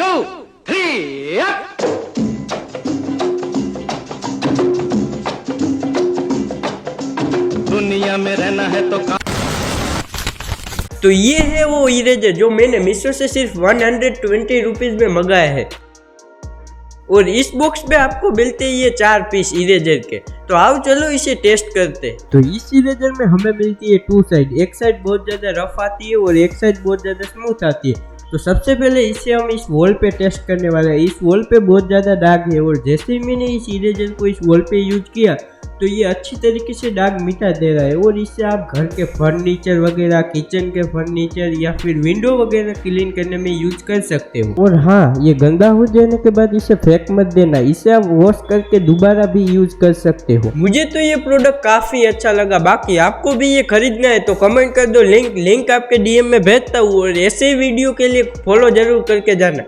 2, 3, up! दुनिया में रहना है तो ये है वो इरेजर जो मैंने मीशो से सिर्फ 120 रुपीज़ में मंगाया है और इस बॉक्स में आपको मिलते हैं ये 4 पीस इरेजर के। तो आओ चलो इसे टेस्ट करते हैं। तो इस इरेजर में हमें मिलती है 2 साइड, एक साइड बहुत ज़्यादा रफ आती है और एक साइड बहुत ज़्यादा स्मूथ आती है। तो सबसे पहले इसे हम इस वॉल पे टेस्ट करने वाले हैं। इस वॉल पे बहुत ज़्यादा दाग है और जैसे ही मैंने इस इरेजर को इस वॉल पे यूज किया तो ये अच्छी तरीके से दाग मिटा दे रहा है और इससे आप घर के फर्नीचर वगैरह, किचन के फर्नीचर या फिर विंडो वगैरह क्लीन करने में यूज कर सकते हो। और हाँ, ये गंदा हो जाने के बाद इसे फेंक मत देना, इसे आप वॉश करके दोबारा भी यूज कर सकते हो। मुझे तो ये प्रोडक्ट काफी अच्छा लगा। बाकी आपको भी ये खरीदना है तो कमेंट कर दो, लिंक आपके DM में भेजता हूँ और ऐसे वीडियो के लिए फॉलो जरूर करके जाना।